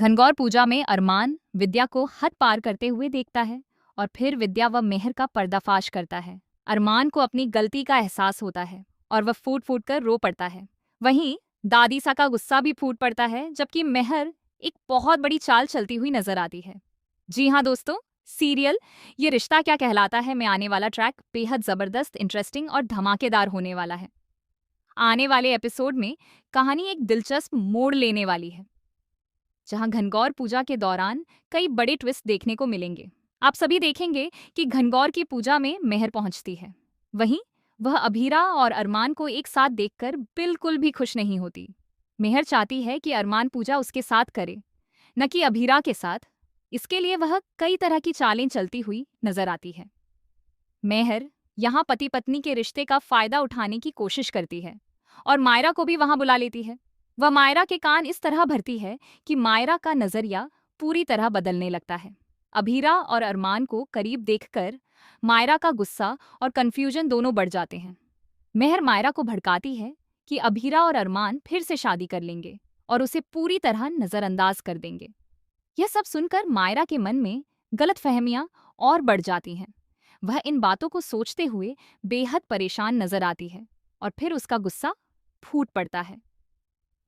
घनघोर पूजा में अरमान विद्या को हद पार करते हुए देखता है और फिर विद्या व मेहर का पर्दाफाश करता है। अरमान को अपनी गलती का एहसास होता है और वह फूट फूट कर रो पड़ता है। वहीं दादीसा का गुस्सा भी फूट पड़ता है, जबकि मेहर एक बहुत बड़ी चाल चलती हुई नजर आती है। जी हाँ दोस्तों, सीरियल ये रिश्ता क्या कहलाता है में आने वाला ट्रैक बेहद जबरदस्त, इंटरेस्टिंग और धमाकेदार होने वाला है। आने वाले एपिसोड में कहानी एक दिलचस्प मोड़ लेने वाली है, जहां घनघोर पूजा के दौरान कई बड़े ट्विस्ट देखने को मिलेंगे। आप सभी देखेंगे कि घनघोर की पूजा में मेहर पहुंचती है। वहीं वह अभीरा और अरमान को एक साथ देखकर बिल्कुल भी खुश नहीं होती। मेहर चाहती है कि अरमान पूजा उसके साथ करे, न कि अभीरा के साथ। इसके लिए वह कई तरह की चालें चलती हुई नजर आती है। मेहर यहाँ पति पत्नी के रिश्ते का फायदा उठाने की कोशिश करती है और मायरा को भी वहां बुला लेती है। वह मायरा के कान इस तरह भरती है कि मायरा का नजरिया पूरी तरह बदलने लगता है। अभीरा और अरमान को करीब देखकर मायरा का गुस्सा और कंफ्यूजन दोनों बढ़ जाते हैं। मेहर मायरा को भड़काती है कि अभीरा और अरमान फिर से शादी कर लेंगे और उसे पूरी तरह नजरअंदाज कर देंगे। यह सब सुनकर मायरा के मन में गलतफहमियां और बढ़ जाती हैं। वह इन बातों को सोचते हुए बेहद परेशान नजर आती है और फिर उसका गुस्सा फूट पड़ता है।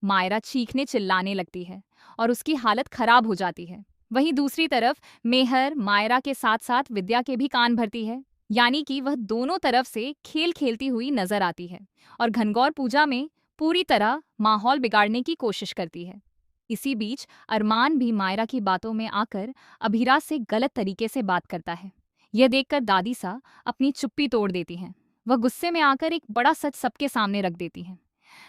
मायरा चीखने चिल्लाने लगती है और उसकी हालत खराब हो जाती है। वहीं दूसरी तरफ मेहर मायरा के साथ साथ विद्या के भी कान भरती है, यानी कि वह दोनों तरफ से खेल खेलती हुई नजर आती है और घनघोर पूजा में पूरी तरह माहौल बिगाड़ने की कोशिश करती है। इसी बीच अरमान भी मायरा की बातों में आकर अभीरा से गलत तरीके से बात करता है। यह देखकर दादीसा अपनी चुप्पी तोड़ देती हैं। वह गुस्से में आकर एक बड़ा सच सबके सामने रख देती हैं।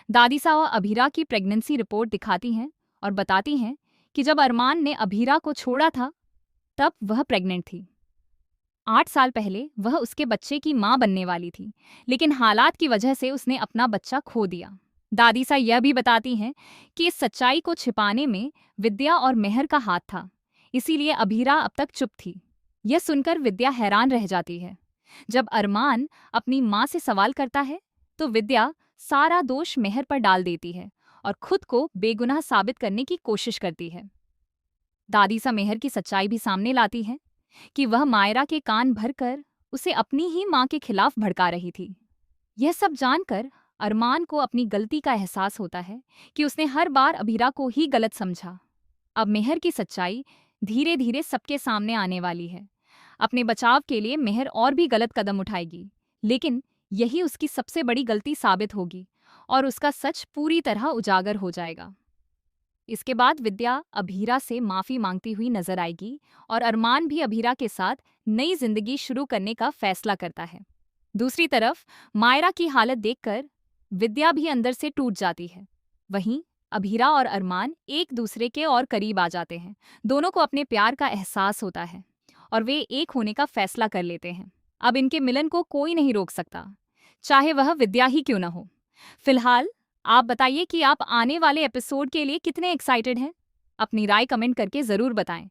दादीसा अभीरा की प्रेगनेंसी रिपोर्ट दिखाती हैं और बताती हैं कि जब अरमान ने अभीरा को छोड़ा था, तब वह प्रेग्नेंट थी। 8 साल पहले वह उसके बच्चे की मां बनने वाली थी, लेकिन हालात की वजह से उसने अपना बच्चा खो दिया। दादीसा यह भी बताती हैं कि इस सच्चाई को छिपाने में विद्या और मेहर का हाथ था, इसीलिए अभीरा अब तक चुप थी। यह सुनकर विद्या हैरान रह जाती है। जब अरमान अपनी मां से सवाल करता है, तो विद्या सारा दोष मेहर पर डाल देती है और खुद को बेगुनाह साबित करने की कोशिश करती है। दादीसा मेहर की सच्चाई भी सामने लाती है कि वह मायरा के कान भरकर उसे अपनी ही मां के खिलाफ भड़का रही थी। यह सब जानकर अरमान को अपनी गलती का एहसास होता है कि उसने हर बार अभीरा को ही गलत समझा। अब मेहर की सच्चाई धीरे धीरे सबके सामने आने वाली है। अपने बचाव के लिए मेहर और भी गलत कदम उठाएगी, लेकिन यही उसकी सबसे बड़ी गलती साबित होगी और उसका सच पूरी तरह उजागर हो जाएगा। इसके बाद विद्या अभीरा से माफी मांगती हुई नजर आएगी और अरमान भी अभीरा के साथ नई जिंदगी शुरू करने का फैसला करता है। दूसरी तरफ मायरा की हालत देखकर विद्या भी अंदर से टूट जाती है। वहीं अभीरा और अरमान एक दूसरे के और करीब आ जाते हैं। दोनों को अपने प्यार का एहसास होता है और वे एक होने का फैसला कर लेते हैं। अब इनके मिलन को कोई नहीं रोक सकता, चाहे वह विद्या ही क्यों न हो। फिलहाल आप बताइए कि आप आने वाले एपिसोड के लिए कितने एक्साइटेड हैं? अपनी राय कमेंट करके जरूर बताएं।